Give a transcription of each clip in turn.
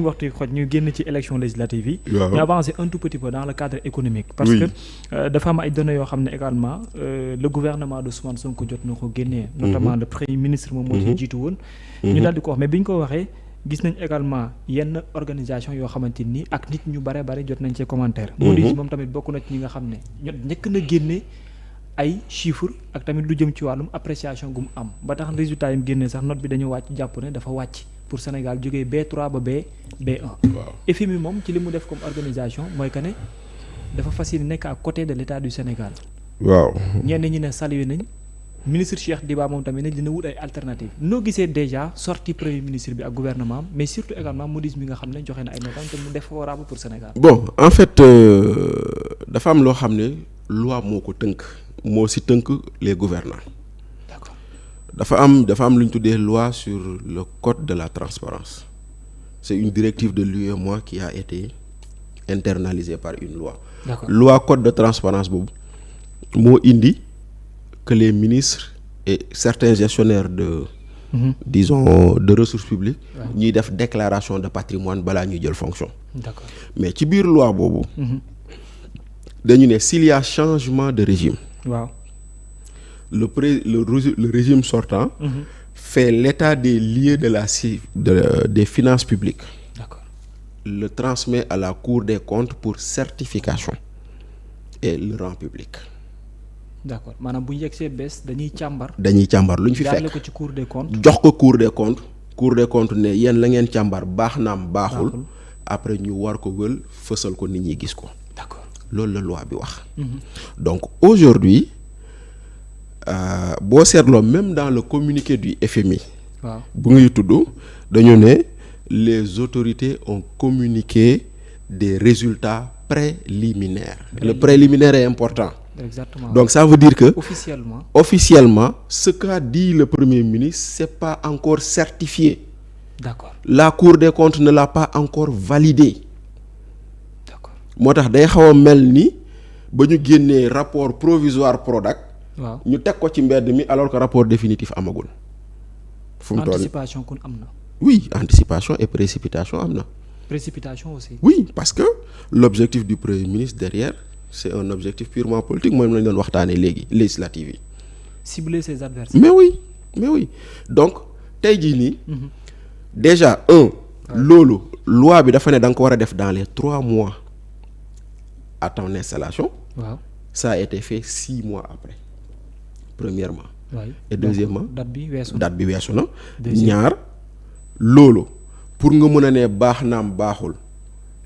waxtu xoj ñu génn ci élection législative yi. ñu avancer un tout petit peu dans le cadre économique. parce que dafa am ay données yoo xam ne également le gouvernement de Ousmane Sonko jot na ko génnee. notamment le premier ministre moom moo ci jiitu woon. ñu daal di ko wax mais bi ñu ko waxee gis nañ également yenn organisation yoo xamante ni ak nit ñu bare jot nañ ci commentaire. Moody's moom tamit bokk na ci ñi nga xam ne ñoo njëkk na génne ay chiffres ak tamit lu jëm ci wàllum appréciation gu mu am ba tax résultat yi mu génnee sax note bi dañu wàcc jàpp ne dafa wàcc. pour Sénégal jógee B3 ba B1. waaw FMI moom ci li mu def comme organisation mooy que ne dafa fas yéene nekk à côté de l'État du Sénégal. waaw ñenn ñi ne salué nañ ministre Cheikh Diba moom tamit ne dina wut ay alternatives noo gisee déjà sorti premier ministre bi ak gouvernement mais surtout également Moody's mi nga xam ne joxe na ay notam te mu def favorable pour Sénégal. bon en fait dafa am loo xam ne loi moo ko tënk moo si tënk les gouvernants. dafa am lu ñu tuddee loi sur le code de la transparence c'est une directive de l'UEMOA qui a été internalisée par une loi. D'accord. Loi code de transparence boobu moo indi que les ministres et certains gestionnaires de disons de ressources publiques ñuy def déclaration de patrimoine balaa ñuy jël fonction. D'accord. Mais ci biir loi boobu dañu ne s'il y a changement de régime. Waaw. Le régime sortant fait l'état des lieux des finances publiques. D'accord. Le transmet à la Cour des comptes pour certification et le rend public. D'accord maanaam bu ñu yegsee bés dañuy càmbar lu ñu fi fekk ko ci Cour des comptes. jox ko Cour des comptes. Cour des comptes ne yéen la ngeen càmbar baax naam baaxul. Après ñu war ko wël fësal ko nit ñi gis ko. D'accord loolu la loi bi wax. Donc aujourd'hui boo seetloo même dans le communiqué du FMI. waaw bu ngay tudd dañu ne les autorités ont communiqué des résultats préliminaires. Le préliminaire est important. Exactement. Donc ça veut dire que officiellement ce qu'a dit le Premier ministre c'est pas encore certifié. D'accord. La Cour des comptes ne l'a pas encore validé. D'accord. Moo tax day xaw a mel ni ba ñu génnee rapport provisoire Prodac. waaw ñu teg ko ci mbedd mi alors que rapport définitif amagul. fu mu toll anticipation kon am na. oui anticipation et précipitation am na. précipitation aussi. oui parce que l'objectif du Premier ministre derrière c'est un objectif purement politique mooy lañ doon waxtaanee léegi législative yi. cibler ses adversaires. mais oui donc tey jii nii. déjà loolu loi bi dafa ne da nga ko war a def dans les 3 mois à ton installation. waaw ça a été fait 6 mois après. Premièrement. Oui. Et deuxièmement date bi weesu na. ñaar loolu pour nga mën a ne baax naam baaxul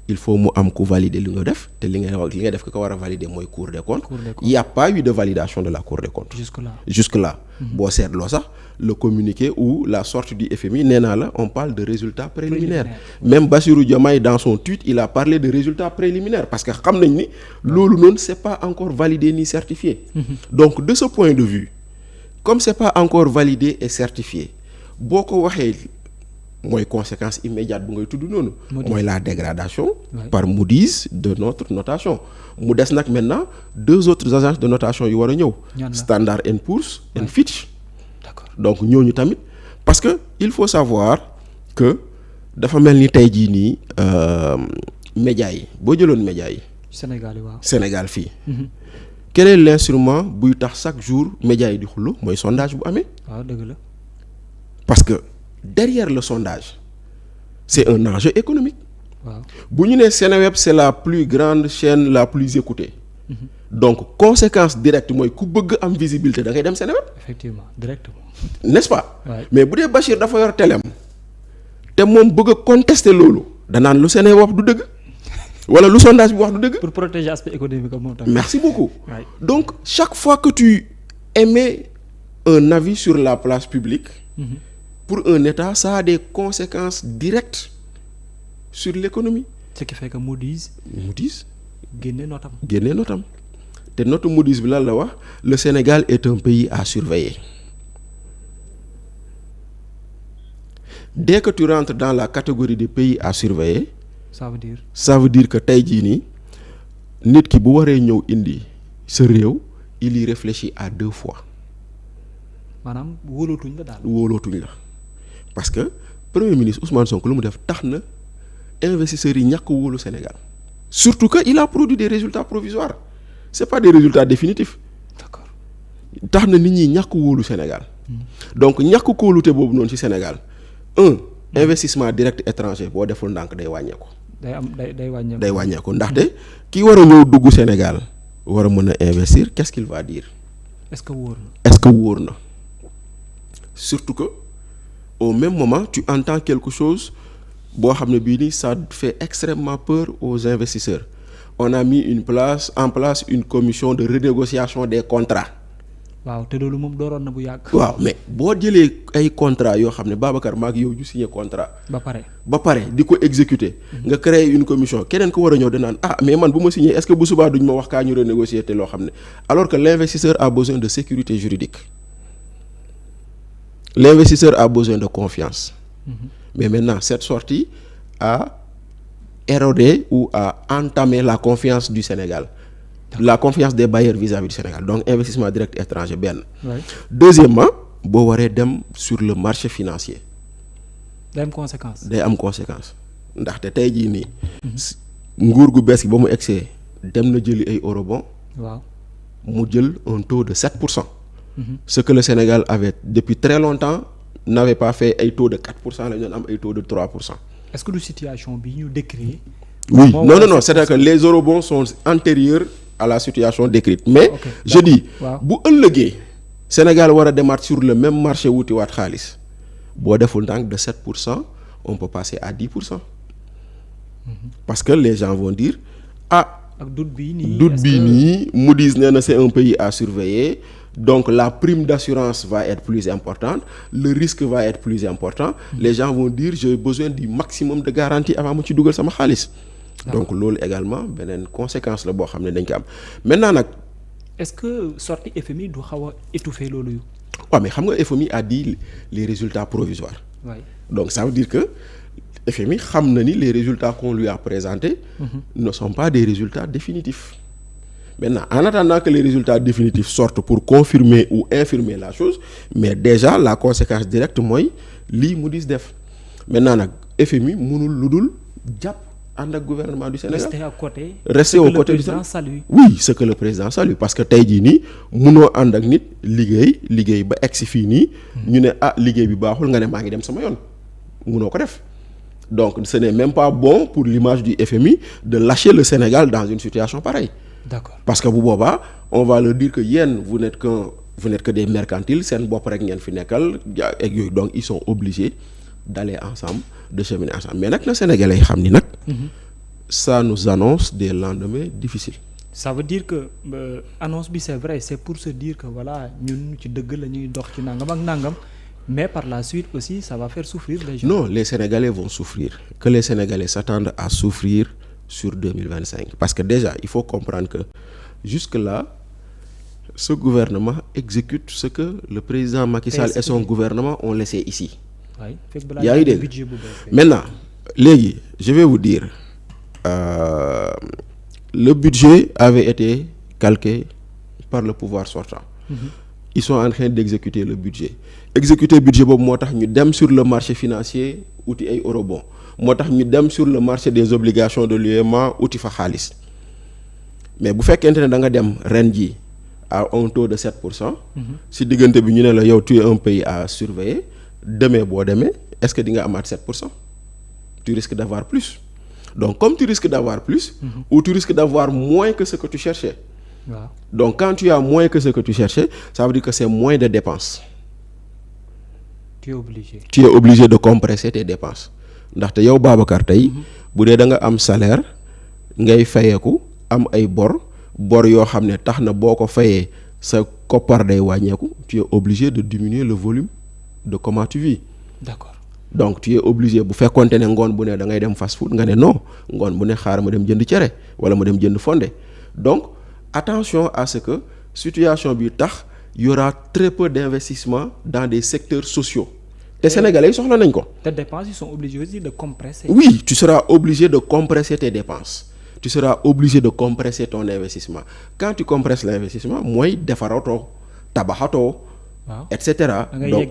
il faut mu am ku valider li nga def te li nga def ko war a valider mooy Cour des comptes. Il y a pas eu de validation de la Cour des comptes. Jusque là. Boo seetloo sax le communiqué ou la sortie du FMI nee naa la on parle de résultats préliminaires. Même Bassirou Diomaye dans son tweet il a parlé de résultats préliminaires parce que xam nañ ni loolu noonu c'est pas encore validé ni certifié. Donc de ce point de vue comme c'est pas encore validé et certifié boo ko waxee mooy conséquence immédiate bu ngay tudd noonu. mooy la dégradation. Par Moody's de notre notation. mu des nag maintenant 2 autres agences de notation yu war a ñëw. Standard & Poor's et Fitch. D'accord. Donc ñooñu tamit parce que il faut savoir que dafa mel ni tey jii nii médias yi boo jëloon médias yi. Sénégal fii. Quel est l'instrument buy tax chaque jour médias yi di xullu mooy sondage bu amee. waaw dëgg la. Parce que derrière le sondage c'est un enjeu économique. waaw bu ñu nee Seneweb c'est la plus grande chaîne la plus écoutée. Donc conséquence directe mooy ku bëgg am visibilité da ngay dem Seneweb. Effectivement directement. N'est-ce pas? Ouais. Mais bu dee Bachir dafa yor télém te moom bëgg a contester loolu danaan lu Seneweb wax du dëgg wala lu sondage bi wax du dëgg. Pour protéger aspect économique moom tamit. Merci beaucoup. Ouais. Donc chaque fois que tu émets un avis sur la place publique. Pour un État ça a des conséquences directes sur l'économie. Ce qui fait que Moody's génne notam te notu Moody's bi lan la wax le Sénégal est un pays à surveiller. Dès que tu rentres dans la catégorie des pays à surveiller. Ça veut dire que tey jii nii nit ki bu waree ñëw indi sa réew il y réfléchit à 2 fois. maanaam wóolootuñ la daal. Parce que premier ministre Ousmane Sonko lu mu def tax na investisseurs yi ñàkk wóolu Sénégal surtout que il a produit des résultats provisoires c'est pas des résultats définitifs. D'accord. tax na nit ñi ñàkk wóolu Sénégal. donc ñàkk kóolute boobu noonu ci Sénégal investissement direct étranger boo deful ndànk day wàññeeku. day wàññeeku ndaxte ki war a ñëw dugg Sénégal war a mën a investir qu'est-ce qu'il va dire. est-ce que wóor na. est-ce que wóor na surtout que au même moment tu entends quelque chose boo xam ne bii nii ça fait extrêmement peur aux investisseurs on a mis en place une commission de renégociation des contrats. waaw te loolu moom dooroon na bu yàgg. waaw mais boo jëlee ay contrats yoo xam ne Babacar maa ngi yow ju signé contrat. ba pare di ko exécuter. nga créer une commission keneen ko war a ñëw danaan mais man bu ma signé est-ce que bu subaa duñ ma wax kaa ñu renégocier te loo xam ne alors que l'investisseur a besoin de sécurité juridique l'investisseur a besoin de confiance. Mais maintenant cette sortie a érodé ou a entamé la confiance du Sénégal. La confiance des bailleurs vis-à-vis du Sénégal donc investissement direct étranger benn. Deuxièmement boo waree dem sur le marché financier. day am conséquence ndaxte tey jii nii. nguur gu bees gi ba mu egsee dem na jëli ay eurobond. waaw mu jël un taux de 7%. Ce que le Sénégal avait depuis très longtemps n'avait pas fait ay taux de 4% la ñu doon am ay taux de 3%. Est-ce que du situation bi ñu décrit. oui non c'est-à-dire que les eurobonds sont antérieurs à la situation décrite mais je dis bu ëllëgee Sénégal war a demaat sur le même marché wuti waat xaalis boo deful ndànk de 7% on peut passer à 10%. Parce que les gens vont dire ak doute bii nii Moody's nee na c'est un pays à surveiller donc la prime d'assurance va être plus importante le risque va être plus important. Les gens vont dire j'ai besoin du maximum de garantie avant mu ci dugal sama xaalis. donc loolu également beneen conséquence la boo xam ne dañ ko am maintenant nag. est-ce que sortie FMI du xaw a étouffer loolu. waaw mais xam nga FMI a dit les résultats provisoires. donc ça veut dire que FMI xam na ni les résultats qu'on lui a présentés. ne sont pas des résultats définitifs. Maintenant en attendant que les résultats définitifs sortent pour confirmer ou infirmer la chose mais déjà la conséquence directe mooy lii Moody's def maintenant nag FMI mënul lu dul jàpp. ànd ak gouvernement du Sénégal rester aux côtés du Sénégal. Oui, ce que le président salue parce que tey jii nii munoo ànd ak nit liggéey ba egsi fii nii. ñu ne liggéey bi baaxul nga ne maa ngi dem sama yoon munoo ko def donc ce n'est même pas bon pour l'image du FMI de lâcher le Sénégal dans une situation pareille. D'accord. Parce que bu boobaa on va leur dire que yéen vous n'êtes que des mercantiles seen bopp rek ngeen fi nekkal ak yooyu donc ils sont obligés d'aller ensemble de cheminer ensemble mais nag na Sénégalais yi xam ni nag. Ça nous annonce des lendemains difficiles. Ça veut dire que annonce bi c'est vrai c'est pour se dire que voilà ñun ci dëgg la ñuy dox ci nangam ak nangam mais par la suite aussi ça va faire souffrir les gens. Non, les Sénégalais vont souffrir. Que les Sénégalais s'attendent à souffrir sur 2025 parce que déjà il faut comprendre que jusque-là ce gouvernement exécute ce que le président Macky Sall et son gouvernement ont laissé ici. yaa ngi dégg maintenant léegi je vais vous dire le budget avait été calqué par le pouvoir sortant. Ils sont en train d'exécuter le budget boobu moo tax ñu dem sur le marché financier uti ay eurobond moo tax ñu dem sur le marché des obligations de l'UEMOA uti fa xaalis mais bu fekkente ne da nga dem ren ji à un taux de 7%. si diggante bi ñu ne la yow tu es un pays à surveiller demee boo demee est-ce que di nga amaat 7%? Tu risques d'avoir plus. Donc comme tu risques d'avoir plus. Ou tu risques d'avoir moins que ce que tu cherchais. Donc quand tu as moins que ce que tu cherchais, ça veut dire que c'est moins de dépenses. Tu es obligé de compresser tes dépenses. Ndaxte yow Babacar tey bu dee da nga am salaire ngay fayeeku am ay bor yoo xam ne tax na boo ko fayee sa koppar day wàññeeku tu es obligé de diminuer le volume de comment tu vis. D'accord. Donc tu es obligé bu fekkonte ne ngoon bu ne da ngay dem fast food nga ne non ngoon bu ne xaar ma dem jënd cere wala ma dem jënd fonde donc attention à ce que situation bi tax y aura très peu d'investissement dans des secteurs sociaux. te Sénégalais yi soxla nañ ko. Tes dépenses ils sont obligés aussi de compresser. Oui, tu seras obligé de compresser tes dépenses. Tu seras obligé de compresser ton investissement. Quand tu compresses l'investissement mooy defaratoo tabaxatoo. et cetera. Donc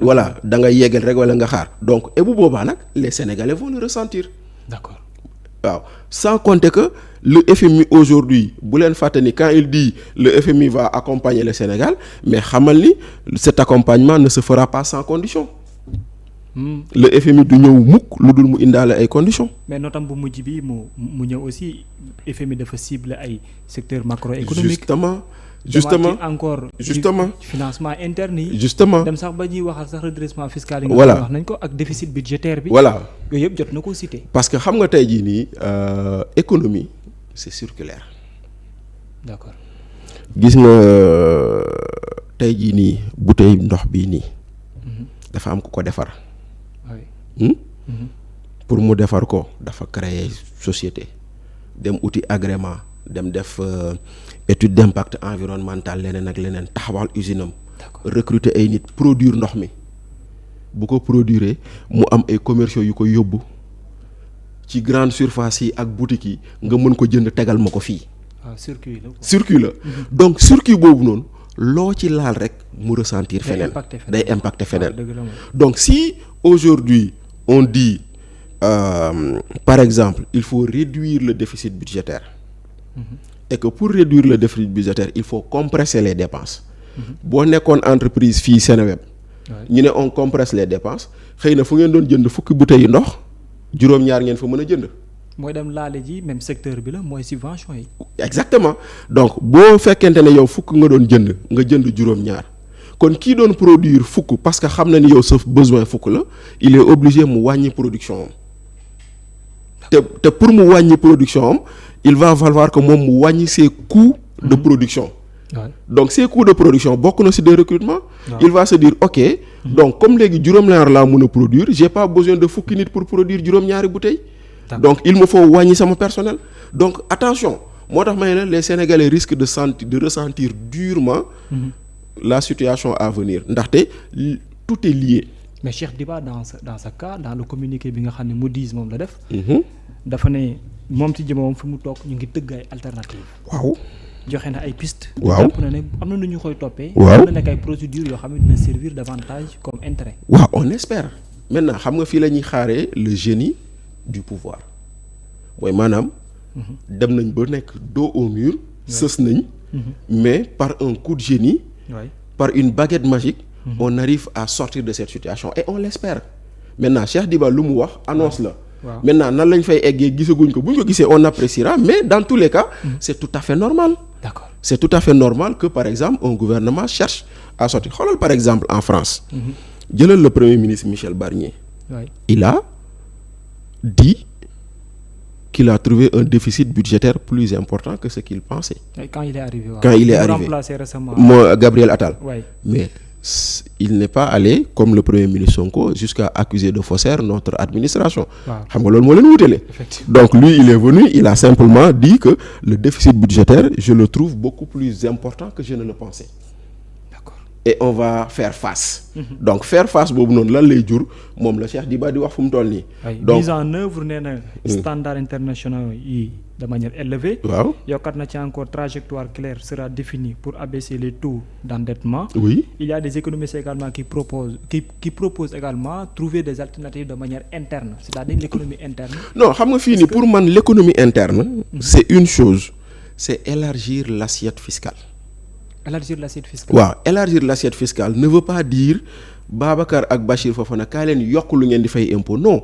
voilà da ngay yeggali rek wala nga xaar donc et bu boobaa nag les Sénégalais vont le ressentir D'accord. waaw sans compter que le FMI aujourd'hui bu leen fàtte ni quand il dit le FMI va accompagner le Sénégal mais xamal ni cet accompagnement ne se fera pas sans condition. Le FMI du ñëw mukk lu dul mu indaale ay conditions. mais notam bu mujj bi mu ñëw aussi FMI dafa cible ay secteur macroéconomique. justement financement interne yi. justement dem sax ba ñuy waxal sax redressement fiscal yi. voilà nga wax nañ ko ak déficit budgétaire bi. voilà yooyu yëpp jot na ko cité. parce que xam nga tey jii nii économie c'est circulaire. d'accord. gis nga tey jii nii bouteille ndox bii nii. dafa am ku ko defar. pour mu defar ko dafa créer société dem uti agrément dem def étude d'impact environnemental leneen ak leneen taxawal usine am recruter ay nit produire ndox mi bu ko produire mu am ay commerciaux yu ko yóbbu ci grande surface yi ak boutique yi nga mën ko jënd tegal ma ko fii. circuit la donc circuit boobu noonu loo ci laal rek mu ressentir feneen day impacter feneen donc si aujourd'hui on dit par exemple il faut réduire le déficit budgétaire et que pour réduire le déficit budgétaire il faut compresser les dépenses boo nekkoon entreprise fii Seneweb ñu ne on compresse les dépenses xëy na fu ngeen doon jënd fukki bouteilles yi ndox juróom-ñaar ngeen fa mën a jënd. mooy dem laale ji même secteur bi la mooy subvention yi. exactement donc boo fekkente ne yow fukk nga doon jënd nga jënd juróom-ñaar kon kii doon produire fukk parce que xam na ni yow sa besoin fukk la il est obligé mu wàññi production am te pour mu wàññi production am il va falloir que moom mu wàññi ses coûts de production. donc ces coûts de production bokk na ci des recrutements. il va se dire ok. donc comme léegi juróom-ñaar laa mën a produire j'ai pas besoin de fukki nit pour produire juróom-ñaari bouteilles. donc il me faut wàññi sama personnel donc attention moo tax may ne les Sénégalais risquent de ressentir durement la situation à venir ndaxte tout est lié. mais Cheikh Diba dans ce cas dans le communiqué bi nga xam ne Moody's moom la def. dafa ne moom ci jëmmam fi mu toog ñu ngi tëgg ay alternatives. waaw. joxe na ay pistes. waaw jàpp na ne am na nu ñu koy toppee. waaw na nekk ay procédures yoo xam ne dina servir davantage comme intérêt. waaw on espère maintenant xam nga fii la ñuy xaaree le génie du pouvoir mooy maanaam. dem nañ ba nekk dos au mur. sës nañ. mais par un coup de génie. par une baguette magique. on arrive à sortir de cette situation et on l'espère maintenant Cheikh Diba lu mu wax annonce la. maintenant nan lañ fay eggee gisaguñ ko bu ñu ko gisee on appréciera mais dans tous les cas. c'est tout à fait normal. D'accord. C'est tout à fait normal que par exemple un gouvernement cherche à sortir xoolal par exemple en France. jëlal le premier ministre Michel Barnier. il a dit qu'il a trouvé un déficit budgétaire plus important que ce qu'il pensait. Quand il est arrivé. Quand il est arrivé. Remplacé récemment. Gabriel Attal. Mais il n'est pas allé comme le premier ministre Sonko jusqu'à accuser de faussaire notre administration. xam nga loolu moo leen wutale. donc lui il est venu il a simplement dit que le déficit budgétaire je le trouve beaucoup plus important que je ne le pensais. Et on va faire face. donc faire face boobu noonu lan lay jur moom la Cheikh Diba di wax fu mu toll nii. donc mise en œuvre nee na standards internationaux yi de manière élevée. waaw yokkat na ci encore trajectoire claire sera définie pour abaisser les taux d'endettement. oui il y a des économistes également qui proposent également trouver des alternatives de manière interne c'est-à-dire l'économie interne. non xam nga fii nii pour man l'économie interne. c'est une chose c'est élargir l'assiette fiscale. Élargir l'assiette fiscale. waaw élargir l'assiette fiscale ne veut pas dire Babacar ak Bachir Fofana kaa leen yokk lu ngeen di fay impôt non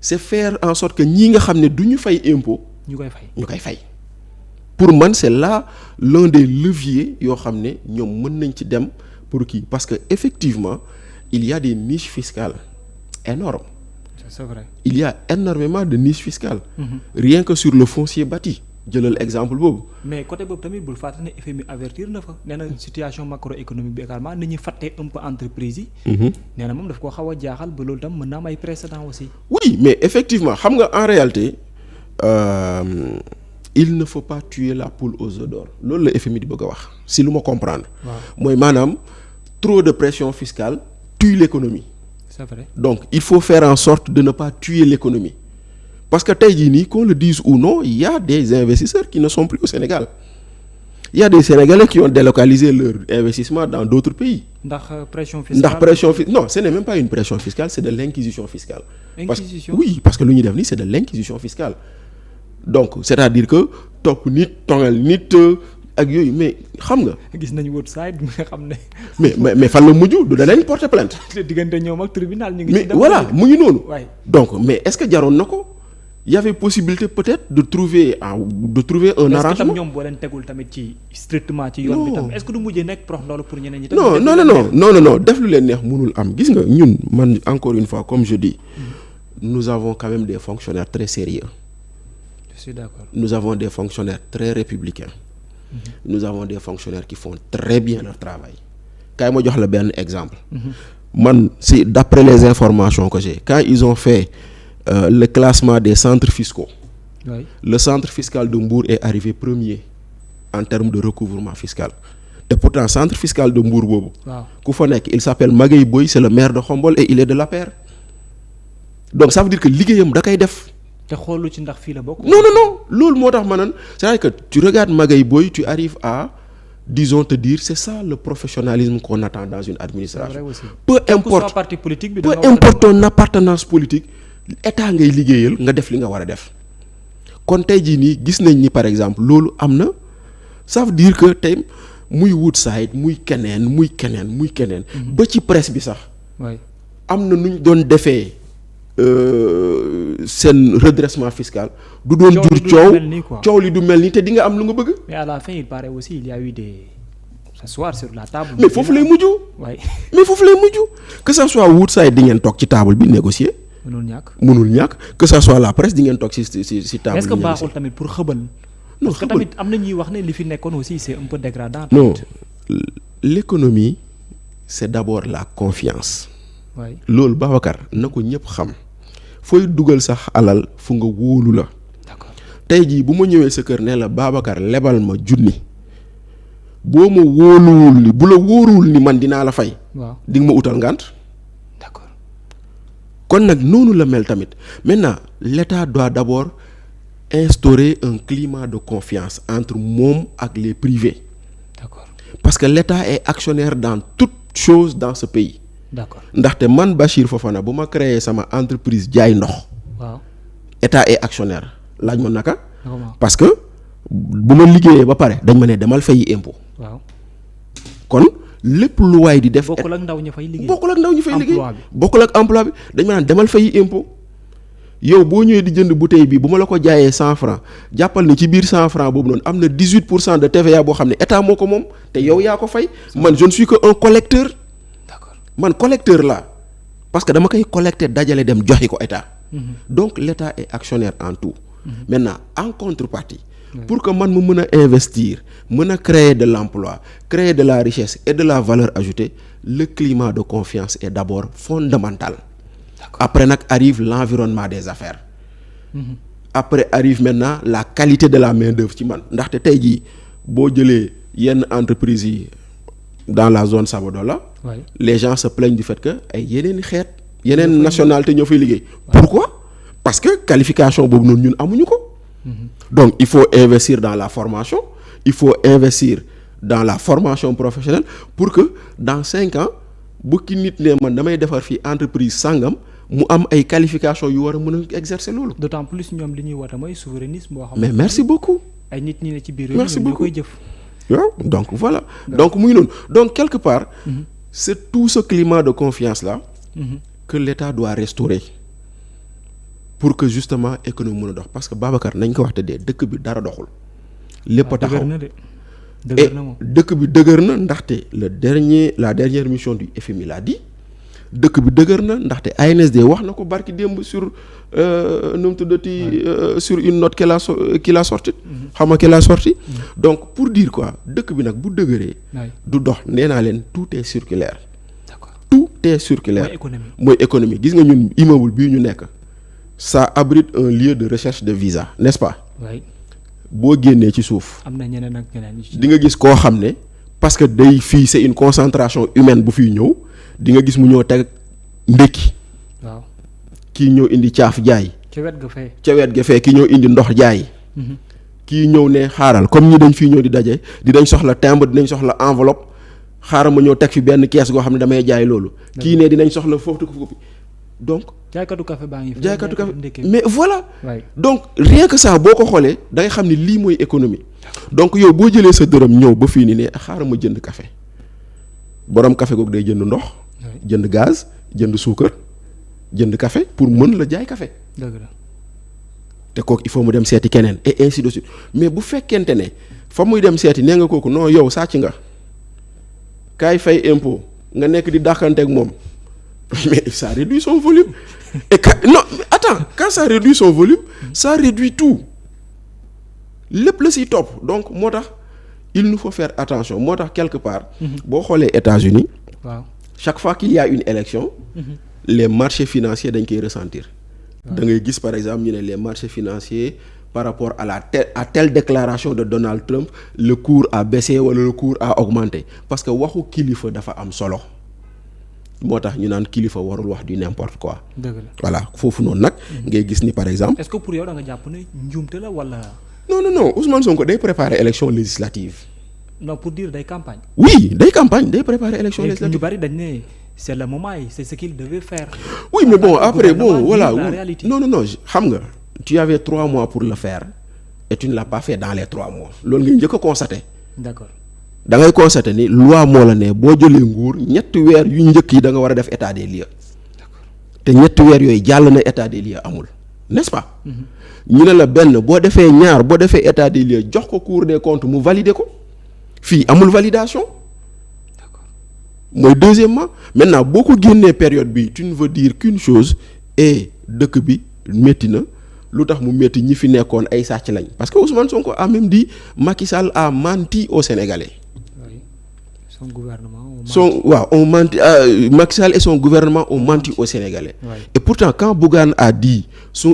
c'est faire en sorte que ñi nga xam ne du ñu fay impôt. ñu koy fay. pour man c'est là l'un des leviers yoo xam ne ñoom mën nañ ci dem pour kii parce que effectivement il y a des niches fiscales énormes. C'est vrai. Il y a énormément de niches fiscales. Rien que sur le foncier bâti. jëlal exemple boobu. mais côté boobu tamit bul fàtte ne FMI avertir na fa nee na situation macroéconomique bi également ni ñuy fàtte un peu entreprise yi. nee na moom daf koo xaw a jaaxal ba loolu tam mën na am ay précédents aussi. oui mais effectivement xam nga en réalité il ne faut pas tuer la poule aux œufs d'or loolu la FMI di bëgg a wax si lu ma comprendre. mooy maanaam trop de pression fiscale tue l'économie. C'est vrai. donc il faut faire en sorte de ne pas tuer l'économie. Parce que tey jii nii qu'on le dise ou non il y a des investisseurs qui ne sont plus au Sénégal il y a des Sénégalais qui ont délocalisé leur investissement dans d'autres pays ndax pression fiscale non ce n'est même pas une pression fiscale c'est de l'inquisition fiscale. Inquisition parce que lu ñuy def nii c'est de l'inquisition fiscale donc c'est-à-dire que topp nit tongal nit ak yooyu mais xam nga. gis nañu Woodside nga xam ne. mais fan la mujj du da leen porter plainte. diggante ñoom ak tribunal ñu ngi. mais voilà mu ngi noonu. waay donc mais est-ce que jaroon na ko. y avait possibilité peut-être de trouver un arrangement. est-ce que tam ñoom boo leen tegul tamit ci strictement ci yoon bi tam est-ce que du mujjee nekk prox loolu pour ñeneen ñi. non def lu leen neex mënul am gis nga ñun man encore une fois comme je dis nous avons quand même des fonctionnaires très sérieux. Je suis d'accord. Nous avons des fonctionnaires très républicains. Nous avons des fonctionnaires qui font très bien leur travail. Kaay ma jox la benn exemple. Man si d'après les informations que j'ai quand ils ont fait le classement des centres fiscaux. Oui. Le centre fiscal de Mbour est arrivé premier en termes de recouvrement fiscal. Et pourtant centre fiscal de Mbour boobu. waaw ku fa nekk il s'appelle Magaye Boye c'est le maire de Khombole et il est de l'APR. Donc ça veut dire que liggéeyam da koy def. te xoolu ci ndax fii la bokk. non loolu moo tax ma naan c'est-à-dire que tu regardes Magaye Boye tu arrives à disons te dire c'est ça le professionnalisme qu'on attend dans une administration. C'est vrai aussi. peu importe parti politique bi peu importe ton appartenance politique état ngay liggéeyal nga def li nga war a def kon tey jii nii gis nañ ni par exemple loolu am na ça veut dire que tey muy Woodside muy keneen. ba ci presse bi sax. oui am na nuñ doon defee. seen redressement fiscal du doon jur coow li du mel ni te di nga am lu nga bëgg. mais à la fin il paraît aussi il y a eu des s'asseoir sur la table. mais foofu lay mujj. waay mais foofu lay mujj que ça soit Woodside di ngeen toog ci table bi négocier. mënul ñàkk que ça soit la presse di ngeen toog ci table. est-ce que baaxul tamit pour xëbal. non parce que tamit am na ñuy wax ne li fi nekkoon aussi c'est un peu dégradant. non l'économie c'est d'abord la confiance. waay loolu Babacar na ko ñëpp xam. fooy dugal sax alal fu nga wóolu la. d'accord tey jii bu ma ñëwee sa kër ne la Babacar lebal ma junni boo ma wóoluwul ni bu la wóoruwul ni man dinaa la fay. waaw di nga ma utal ngànt. d'accord kon nag noonu la mel tamit maintenant l'État doit d'abord instaurer un climat de confiance entre moom ak les privés. d'accord parce que l'État est actionnaire dans toute chose dans ce pays. d'accord ndaxte man Bachir Fofana bu ma créer sama entreprise jaay ndox. waaw État est actionnaire laaj ma naka. vraiment parce que bu ma liggéeyee ba pare dañ ma ne demal fayi impôt. waaw kon lépp lu waay di def. bokkul ak ndaw ñi fay liggéey. bokkul ak emploi bi dañ ma naan demal fayi impôt. yow boo ñëwee di jënd bouteille bi bu ma la ko jaayee 100 francs jàppal ni ci biir 100 francs boobu noonu am na 18% de TVA boo xam ne état moo ko moom te yow yaa ko fay. man je ne suis que un collecteur. man collecteur la parce que dama koy collecter dajale dem joxi ko état. Donc l'état est actionnaire en tout. Maintenant en contrepartie. Pour que man mu mën a investir mën a créer de l'emploi créer de la richesse et de la valeur ajoutée le climat de confiance est d'abord fondamental. Après nag arrive l'environnement des affaires. Après arrive maintenant la qualité de la main-d'œuvre ci man ndaxte tey jii boo jëlee yenn entreprises yi dans la zone Sabodola. Oui. Les gens se plaignent du fait que ay yeneen nationalité ñoo fay liggéey. Pourquoi? Parce que qualification boobu noonu ñun amuñu ko. Donc il faut investir dans la formation il faut investir dans la formation professionnelle pour que dans 5 ans bu ki nit ne man damay defar fii entreprise sangam mu am ay qualification yu war a mën a exercer loolu. D'autant plus ñoom li ñuy woote mooy souverainisme boo xam. Mais merci beaucoup. ay nit ñi ne ci biir merci réew mi beaucoup ñu koy jëf. waaw donc voilà donc mu ngi noonu donc quelque part. C'est tout ce climat de confiance là. Que l'État doit restaurer. Pour que justement économie mën a dox parce que Babacar nañ ko wax te dee dëkk bi dara doxul. lépp a taxaw dëgër na moom dëkk bi dëgër na ndaxte la dernière mission du FMI l'a dit dëkk bi dëgër na ndaxte ANSD wax na ko barki démb sur nu mu tuddati sur une note qu'il a sorti. xam nga qu'il a sorti. Donc pour dire quoi dëkk bi nag bu dëgëree. du dox nee naa leen tout est circulaire. D'accord tout est circulaire. mooy économie gis nga ñun immeuble bii ñu nekk. Ça abrite un lieu de recherche de visa n'est-ce pas. Oui. boo génnee ci suuf. am na ñeneen ak ñeneen di nga gis koo xam ne parce que day fii c'est une concentration humaine bu fiy ñëw di nga gis mu ñëw teg ndékki. waaw kii ñëw indi caaf jaay. ca wet ga fee. ca wet ga fee kii ñëw indi ndox jaay. kii ñëw ne xaaral comme ñi dañ fii ñëw di daje dinañ soxla timbre dinañ soxla enveloppe xaaral ma ñëw teg fi benn kees goo xam ne damay jaay loolu. kii ne dinañ soxla foofu donc. jaaykatu café baa ngi fi jaaykatu café mais voilà. donc rien que ça boo ko xoolee da ngay xam ni lii mooy économie. donc yow boo jëlee sa dërëm ñëw ba fii nii ne xaaral ma jënd café borom café googu day jënd ndox. jënd gaz jënd suukar jënd café pour mën la jaay café. dëgg la. te kooku il faut mu dem seeti keneen et ainsi de suite mais bu fekkente ne fa muy dem seeti nee nga kooku non yow sàcc nga kaay fay impôt nga nekk di dàqanteeg moom mais ça réduit son volume et non mais attends quand ça réduit son volume ça réduit tout lépp la siy topp donc moo tax il nous faut faire attention moo tax quelque part. boo xoolee États-Unis waaw chaque fois qu'il y a une élection. les marchés financiers dañ koy ressentir. da ngay gis par exemple ñu ne les marchés financiers par rapport à telle déclaration de Donald Trump le cours a baissé wala le cours a augmenté parce que waxu kilifa dafa am solo moo tax ñu naan kilifa warul wax du n'importe quoi. dëgg la voilà foofu noonu nag. ngay gis ni par exemple. est-ce que pour yow da nga jàpp ne njuumte la wala. non Ousmane Sonko day préparer élection législative. non pour dire day campagne. oui day campagne day préparer élection législative. ñu bari dañ ne. c'est le moment c'est ce qu'il devait faire. oui mais bon après bon voilà non xam nga tu avais 3 mois pour le faire et tu ne l'as pas fait dans les 3 mois loolu ngay njëkk a constater. d'accord da ngay constater ni loi moo la ne boo jëlee nguur ñetti weer yu njëkk yi da nga war a def état des lieux. te ñetti weer yooyu jàll na état des lieux amul n'est-ce pas. ñu ne la benn boo defee ñaar boo defee état des lieux jox ko Cour des comptes mu valider ko fii amul validation. mooy deuxièmement maintenant boo ko génnee période bi tu ne veux dire qu'une chose et dëkk bi métti na lu tax mu métti ñi fi nekkoon ay sàcc lañ parce que Ousmane Sonko a même dit Macky Sall a menti aux Sénégalais. Oui. Son gouvernement. On menti Macky Sall et son gouvernement ont menti aux Sénégalais. Oui. Et pourtant quand Bougane a dit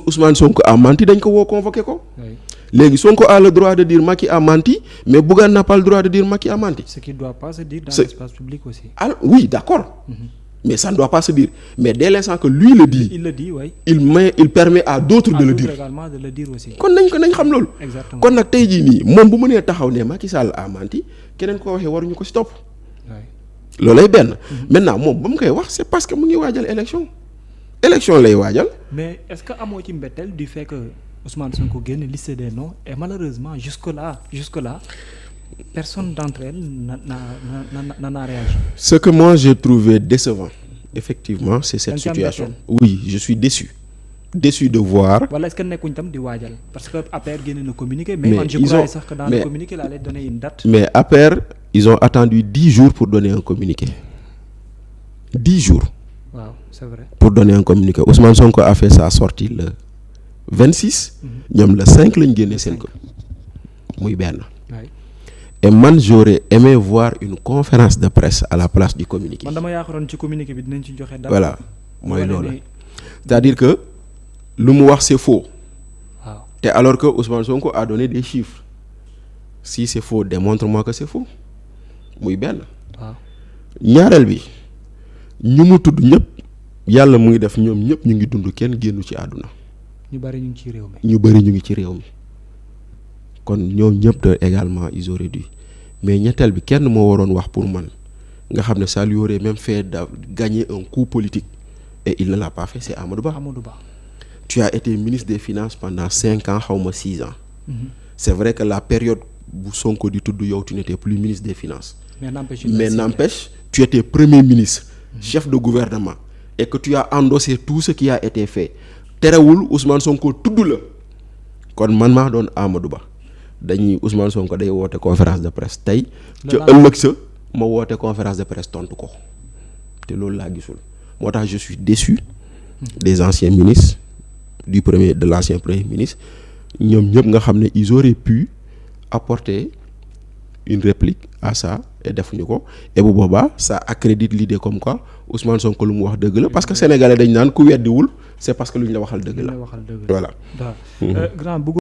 Ousmane Sonko a menti dañ ko woo convoqué ko. Oui. léegi Sonko a le droit de dire Macky a menti mais Bougane n'a pas le droit de dire Macky a menti. Ce qui ne doit pas se dire dans l'espace public aussi. Alors, oui, d'accord. Mais ça ne doit pas se dire. Mais dès l'instant que lui le dit. Il le dit, oui. Il permet à d'autres de le dire. Également de le dire aussi. kon nañ xam loolu. Exactement. kon nag tey jii nii moom bu mënee taxaw ne Macky Sall a menti keneen ko waxee waruñu ko ci topp. loolay benn. maintenant moom ba mu koy wax c'est parce que mu ngi waajal élection lay waajal. mais est-ce que amoo ci mbetteel du fait que Ousmane Sonko génne liste des noms et malheureusement jusque-là personne d'entre elles n'a réagi. Ce que moi j'ai trouvé décevant effectivement c'est cette situation. Oui, je suis déçu de voir. Voilà, est-ce que nekkuñ tam di waajal parce que APR génne na communiqué. mais man je croyais sax que dans le communiqué il allait donner une date. Mais APR ils ont attendu 10 jours pour donner un communiqué 10 jours. Waaw, c'est vrai. Pour donner un communiqué Ousmane Sonko a fait sa sortie le 26. ñoom le 5 lañ génne seen ko muy benn. Et man j'aurais aimé voir une conférence de presse à la place du communiqué. Man dama yaakaaroon ci communiqué bi dinañ ci joxe date. Voilà mooy loolu c'est-à-dire que lu mu wax c'est faux. Waaw te alors que Ousmane Sonko a donné des chiffres si c'est faux démontre-moi que c'est faux muy benn. Waaw ñaareel bi ñu mu tudd ñëpp yàlla mu ngi def ñoom ñëpp ñu ngi dund kenn génnu ci àdduna. ñu bari ñu ngi ci réew mi. ñu bari ñu ngi ci réew mi. kon ñoom ñëpp de également ils auraient dû mais ñetteel bi kenn moo waroon wax pour man nga xam ne ça lui aurait même fait gagner un coup politique et il ne l'a pas fait c'est Amadou Ba. Tu as été ministre des Finances pendant 5 ans xawma 6 ans. C'est vrai que la période bu Sonko di tudd yow tu n'étais plus ministre des Finances. Mais n'empêche tu étais premier ministre. Chef de gouvernement et que tu as endossé tout ce qui a été fait terewul Ousmane Sonko tudd la kon man maa doon Amadou Ba. dañuy Ousmane Sonko day woote conférence de presse tey ca ëllëg sa ma woote conférence de presse tontu ko te loolu laa gisul moo tax je suis déçu des anciens ministres de l'ancien premier ministre ñoom ñëpp nga xam ne ils auraient pu apporter une réplique à ça et defuñu ko et bu boobaa ça accrédite l'idée comme quoi Ousmane Sonko lu mu wax dëgg la parce que sénégalais dañ naan ku weddiwul c'est parce que lu ñu la waxal dëgg la voilà. Grand